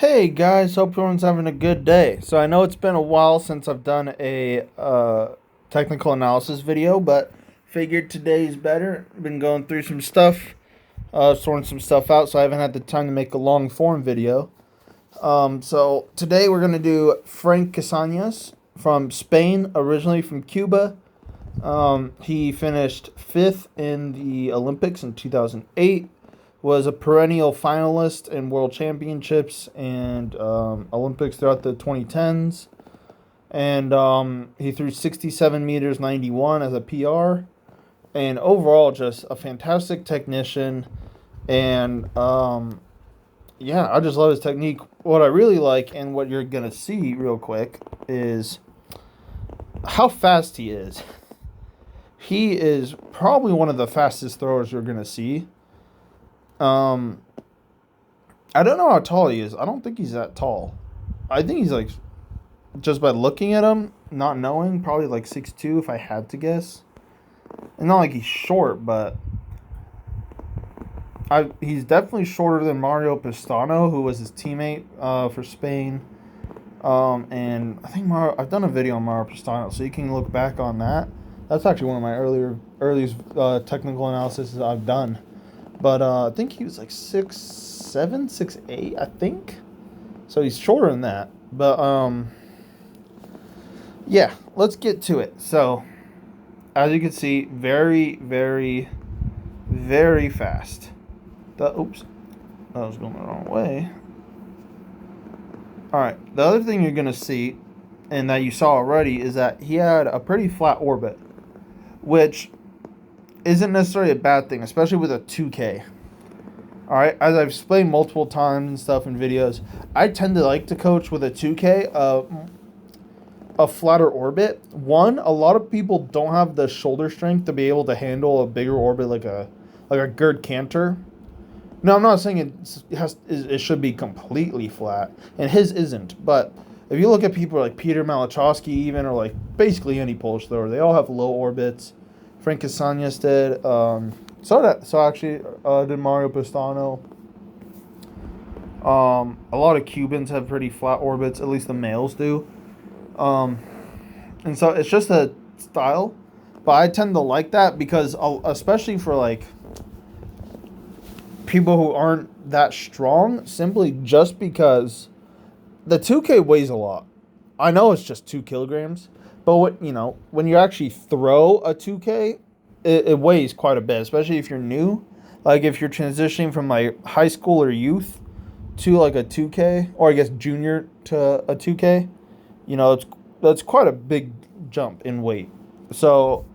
Hey guys, hope everyone's having a good day. So I know it's been a while since I've done a technical analysis video, but figured today's better. Been going through some stuff, sorting some stuff out, so I haven't had the time to make a long form video. So today we're gonna do Frank Casañas from Spain, originally from Cuba. He finished fifth in the Olympics in 2008. Was a perennial finalist in World Championships and Olympics throughout the 2010s. And he threw 67 meters 91 as a PR. And overall, just a fantastic technician. And yeah, I just love his technique. What I really like and what you're going to see real quick is how fast he is. He is probably one of the fastest throwers you're going to see. I don't know how tall he is. I don't think he's that tall. I think he's like, just by looking at him, not knowing, probably like 6'2" if I had to guess. And not like he's short, but he's definitely shorter than Mario Pestano, who was his teammate for Spain. And I think I've done a video on Mario Pestano, so you can look back on that. That's actually one of my earliest technical analysis I've done. But I think he was like 6'7", 6'8", I think. So he's shorter than that. But yeah, let's get to it. So as you can see, very, very, very fast. Oops, that was going the wrong way. All right, the other thing you're gonna see, and that you saw already, is that he had a pretty flat orbit, which isn't necessarily a bad thing, especially with a 2K. Alright, as I've explained multiple times and stuff in videos, I tend to like to coach with a 2K, a flatter orbit. One, a lot of people don't have the shoulder strength to be able to handle a bigger orbit like a Gerd Cantor. No, I'm not saying it should be completely flat, and his isn't, but if you look at people like Peter Malachowski even, or like basically any Polish thrower, they all have low orbits. Frank Casañas did. So actually did Mario Pestano. A lot of Cubans have pretty flat orbits, at least the males do. And so it's just a style, but I tend to like that because, especially for like people who aren't that strong, simply just because the 2K weighs a lot. I know it's just 2 kilograms. But when you actually throw a 2K, it weighs quite a bit, especially if you're new. Like if you're transitioning from like high school or youth to like a 2K, or I guess junior to a 2K, that's quite a big jump in weight. So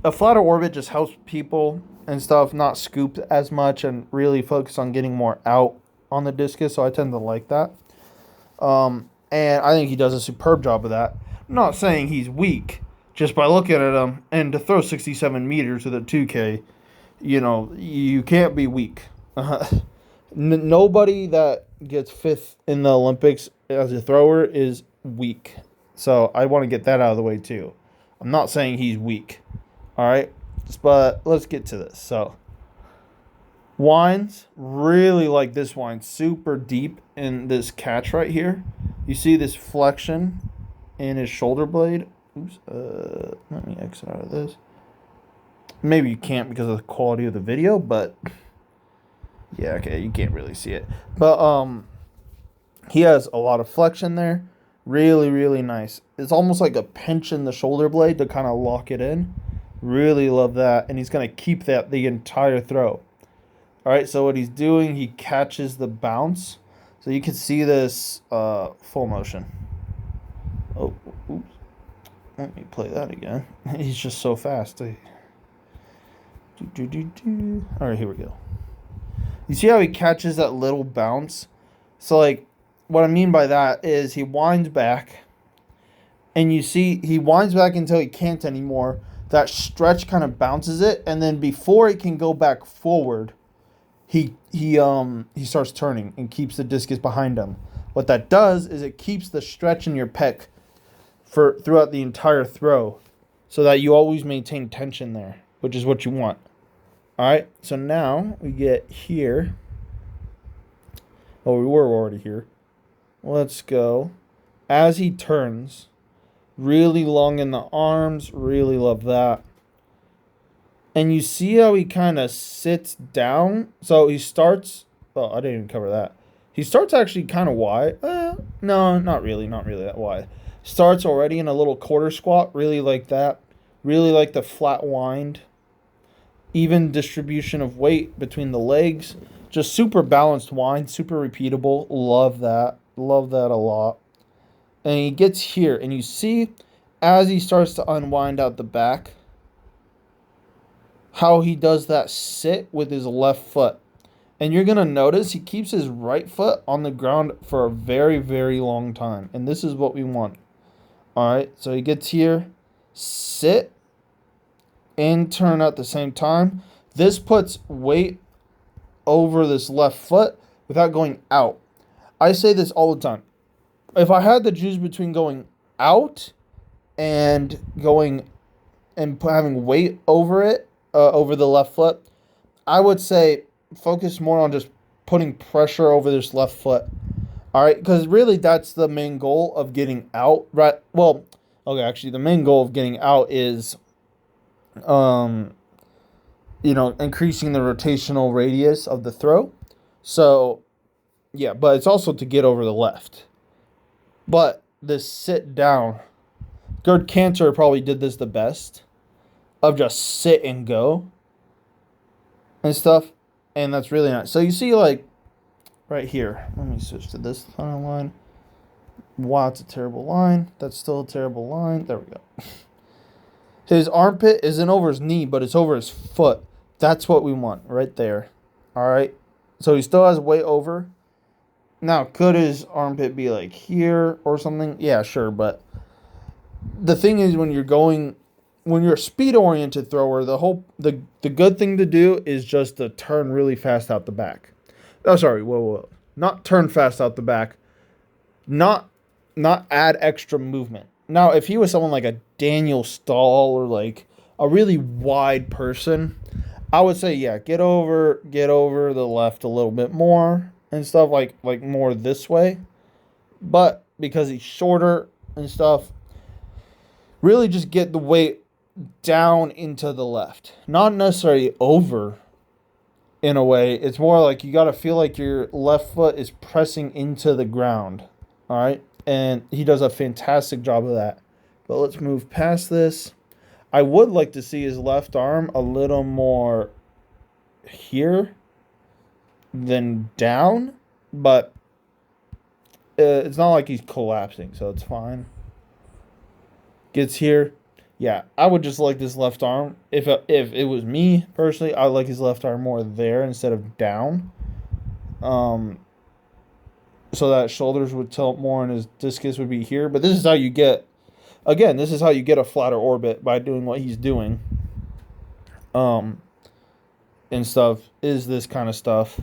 a flatter orbit just helps people and stuff not scoop as much and really focus on getting more out on the discus. So I tend to like that. And I think he does a superb job of that. I'm not saying he's weak just by looking at him, and to throw 67 meters with a 2K, you can't be weak. Nobody that gets fifth in the Olympics as a thrower is weak. So I want to get that out of the way too. I'm not saying he's weak. All right, but let's get to this. So winds, really like this wind, super deep in this catch right here. You see this flexion in his shoulder blade. Oops. Let me exit out of this. Maybe you can't because of the quality of the video, but yeah, okay, you can't really see it. But he has a lot of flexion there. Really, really nice. It's almost like a pinch in the shoulder blade to kind of lock it in. Really love that, and he's gonna keep that the entire throw. All right, so what he's doing, he catches the bounce. So you can see this full motion. Oh, oops. Let me play that again. He's just so fast. All right, here we go. You see how he catches that little bounce? So, like, what I mean by that is he winds back, and you see he winds back until he can't anymore. That stretch kind of bounces it, and then before it can go back forward, he starts turning and keeps the discus behind him. What that does is it keeps the stretch in your pec throughout the entire throw, so that you always maintain tension there, which is what you want. All right, so now we get here. Oh, we were already here. Let's go. As he turns, really long in the arms. Really love that. And you see how he kind of sits down. So he starts. Oh, I didn't even cover that. He starts actually kind of wide. No, not really. Not really that wide. Starts already in a little quarter squat. Really like that. Really like the flat wind. Even distribution of weight between the legs. Just super balanced wind. Super repeatable. Love that. Love that a lot. And he gets here. And you see as he starts to unwind out the back, how he does that sit with his left foot. And you're going to notice he keeps his right foot on the ground for a very, very long time. And this is what we want. All right, so he gets here, sit, and turn at the same time. This puts weight over this left foot without going out. I say this all the time. If I had to choose between going out and going and having weight over it, over the left foot, I would say focus more on just putting pressure over this left foot. All right, because really that's the main goal of getting out, right? Well, okay, actually the main goal of getting out is, increasing the rotational radius of the throw. So, yeah, but it's also to get over the left. But this sit down, Gerd Cantor probably did this the best, of just sit and go and stuff, and that's really nice. So you see, like, right here, let me switch to this final line. Wow, it's a terrible line. That's still a terrible line. There we go. His armpit isn't over his knee, but it's over his foot. That's what we want right there. All right. So he still has weight over. Now, could his armpit be like here or something? Yeah, sure. But the thing is, when you're a speed-oriented thrower, the good thing to do is just to turn really fast out the back. Oh, sorry. Whoa. Not turn fast out the back. Not add extra movement. Now, if he was someone like a Daniel Stahl or like a really wide person, I would say, yeah, get over the left a little bit more and stuff, like more this way. But because he's shorter and stuff, really just get the weight down into the left. Not necessarily over in a way. It's more like you got to feel like your left foot is pressing into the ground. All right. And he does a fantastic job of that. But let's move past this. I would like to see his left arm a little more here than down. But it's not like he's collapsing, so it's fine. Gets here. Yeah, I would just like this left arm. If it was me, personally, I would like his left arm more there instead of down. So that shoulders would tilt more and his discus would be here. But this is how you get, again, this is how you get a flatter orbit, by doing what he's doing. And stuff, is this kind of stuff.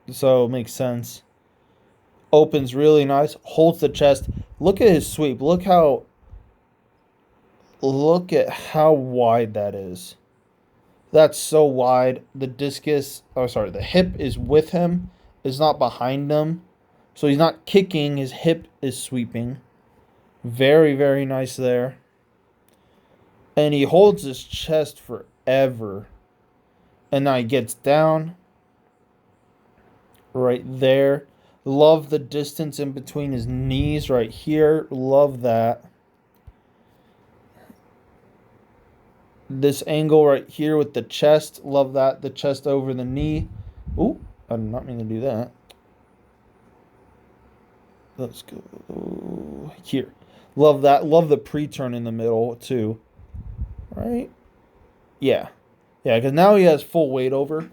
So it makes sense. Opens really nice. Holds the chest. Look at his sweep. Look at how wide that is. That's so wide. The hip is with him. It's not behind him. So he's not kicking, his hip is sweeping. Very, very nice there. And he holds his chest forever. And now he gets down. Right there. Love the distance in between his knees right here. Love that. This angle right here with the chest. Love that. The chest over the knee. Ooh, I did not mean to do that. Let's go here. Love that. Love the pre-turn in the middle too. Right? Yeah. Yeah, because now he has full weight over.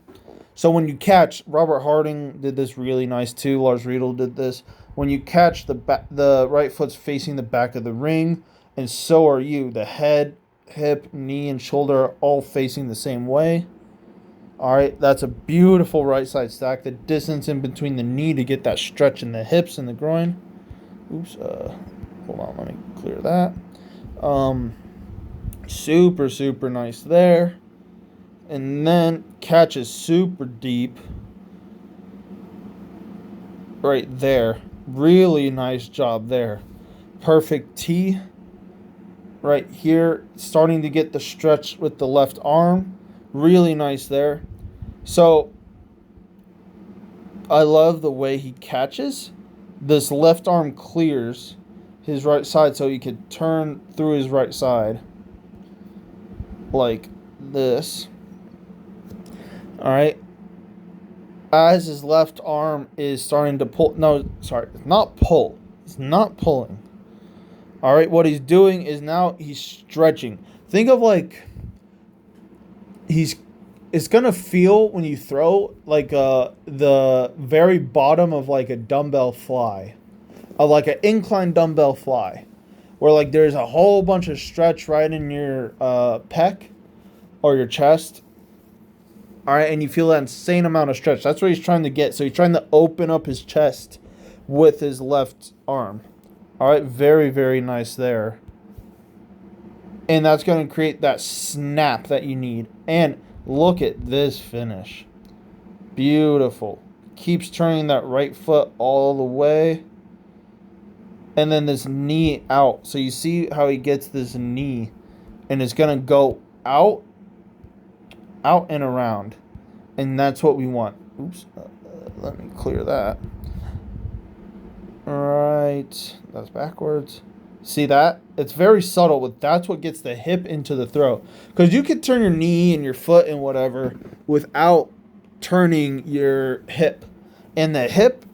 So when you catch, Robert Harding did this really nice too. Lars Riedel did this. When you catch the right foot's facing the back of the ring, and so are you. The head, hip, knee, and shoulder are all facing the same way. All right, that's a beautiful right side stack. The distance in between the knee to get that stretch in the hips and the groin. Oops, hold on, let me clear that. Super, super nice there. And then catches super deep right there. Really nice job there. Perfect T right here. Starting to get the stretch with the left arm. Really nice there. So I love the way he catches. This left arm clears his right side so he could turn through his right side like this. All right. As his left arm is starting to pull. No, sorry, it's not pull. It's not pulling. All right, what he's doing is now he's stretching. Think of like it's gonna feel when you throw like the very bottom of like a dumbbell fly, of like an incline dumbbell fly, where like there's a whole bunch of stretch right in your pec or your chest. All right, and you feel that insane amount of stretch. That's what he's trying to get. So he's trying to open up his chest with his left arm. All right, very, very nice there. And that's going to create that snap that you need. And look at this finish. Beautiful. Keeps turning that right foot all the way. And then this knee out. So you see how he gets this knee. And it's going to go out and around, and that's what we want. Oops, let me clear that. All right, that's backwards. See that? It's very subtle, but that's what gets the hip into the throw. Because you could turn your knee and your foot and whatever without turning your hip, and the hip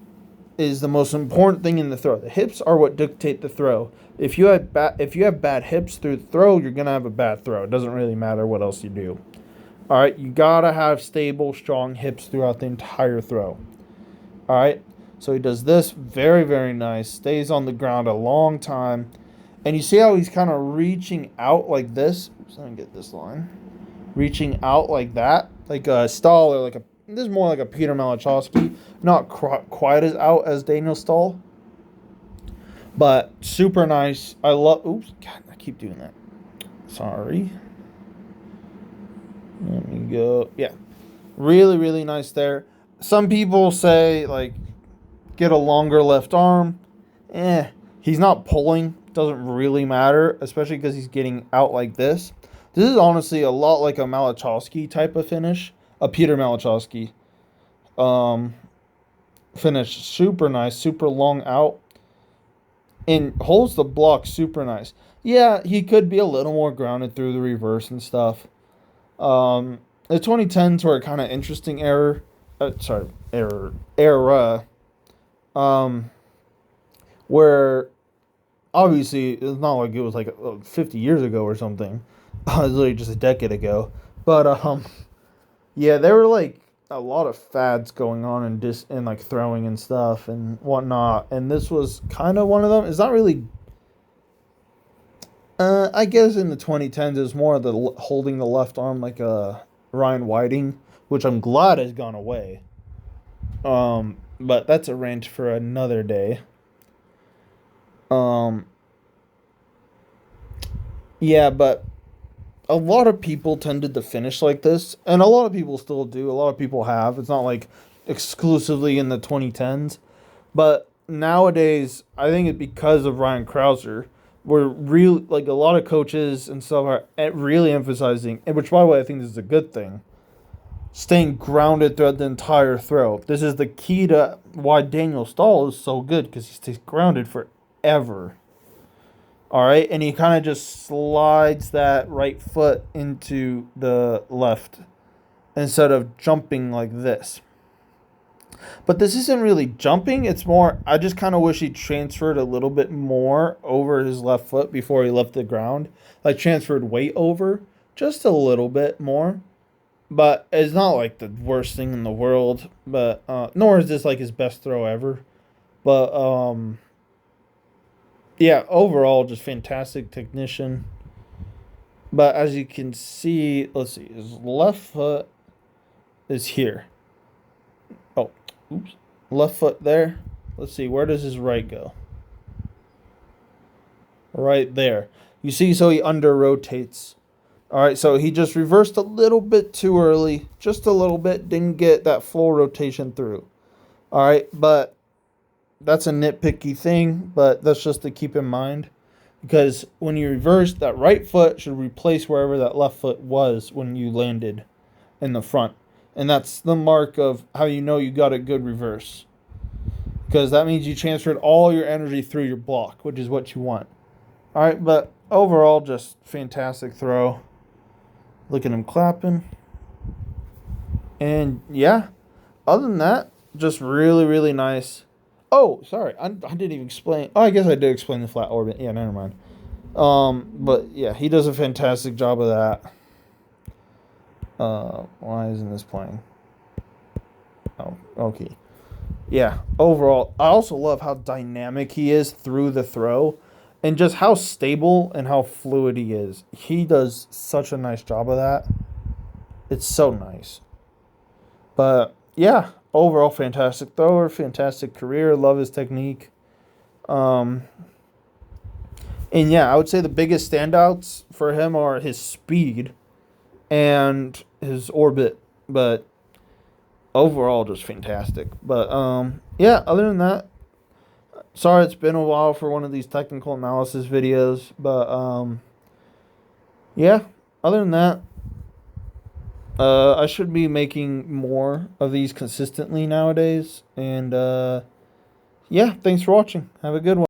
is the most important thing in the throw. The hips are what dictate the throw. If you have bad hips through the throw, you're gonna have a bad throw. It doesn't really matter what else you do. All right, you gotta have stable, strong hips throughout the entire throw. All right, so he does this, very, very nice. Stays on the ground a long time, and you see how he's kind of reaching out like this. Oops, let me get this line. Reaching out like that, like a Stahl or like a. This is more like a Peter Malachowski, not quite as out as Daniel Stahl, but super nice. I love. Oops, God, I keep doing that. Sorry. Let me go. Yeah. Really, really nice there. Some people say, like, get a longer left arm. He's not pulling. Doesn't really matter, especially because he's getting out like this. This is honestly a lot like a Malachowski type of finish. A Peter Malachowski finish. Super nice. Super long out. And holds the block super nice. Yeah, he could be a little more grounded through the reverse and stuff. The 2010s were a kind of interesting era. Where obviously it's not like it was like 50 years ago or something. It was literally just a decade ago. But yeah, there were like a lot of fads going on in like throwing and stuff and whatnot. And this was kind of one of them. It's not really. I guess in the 2010s, it was more of the holding the left arm like a Ryan Whiting, which I'm glad has gone away. But that's a rant for another day. Yeah, but a lot of people tended to finish like this, and a lot of people still do. A lot of people have. It's not like exclusively in the 2010s, but nowadays, I think it's because of Ryan Krauser. We're really, like, a lot of coaches and stuff are really emphasizing, and which, by the way, I think this is a good thing, staying grounded throughout the entire throw. This is the key to why Daniel Stahl is so good, because he stays grounded forever. All right, and he kind of just slides that right foot into the left instead of jumping like this. But this isn't really jumping. It's more, I just kind of wish he transferred a little bit more over his left foot before he left the ground. Like transferred weight over just a little bit more. But it's not like the worst thing in the world. But nor is this like his best throw ever. But yeah, overall just fantastic technician. But as you can see, let's see, his left foot is here. Oh, oops. Left foot there. Let's see, where does his right go? Right there. You see, so he under rotates. All right, so he just reversed a little bit too early. Just a little bit. Didn't get that full rotation through. All right, but that's a nitpicky thing, but that's just to keep in mind. Because when you reverse, that right foot should replace wherever that left foot was when you landed in the front. And that's the mark of how you know you got a good reverse. Because that means you transferred all your energy through your block, which is what you want. All right, but overall, just fantastic throw. Look at him clapping. And yeah, other than that, just really, really nice. Oh, sorry, I didn't even explain. Oh, I guess I did explain the flat orbit. Yeah, never mind. But yeah, he does a fantastic job of that. Why isn't this playing? Oh, okay. Yeah, overall, I also love how dynamic he is through the throw and just how stable and how fluid he is. He does such a nice job of that. It's so nice. But yeah, overall, fantastic thrower, fantastic career. Love his technique. And yeah, I would say the biggest standouts for him are his speed and his orbit. But overall, just fantastic. But yeah, other than that, sorry it's been a while for one of these technical analysis videos. But yeah, other than that, I should be making more of these consistently nowadays. And yeah, thanks for watching. Have a good one.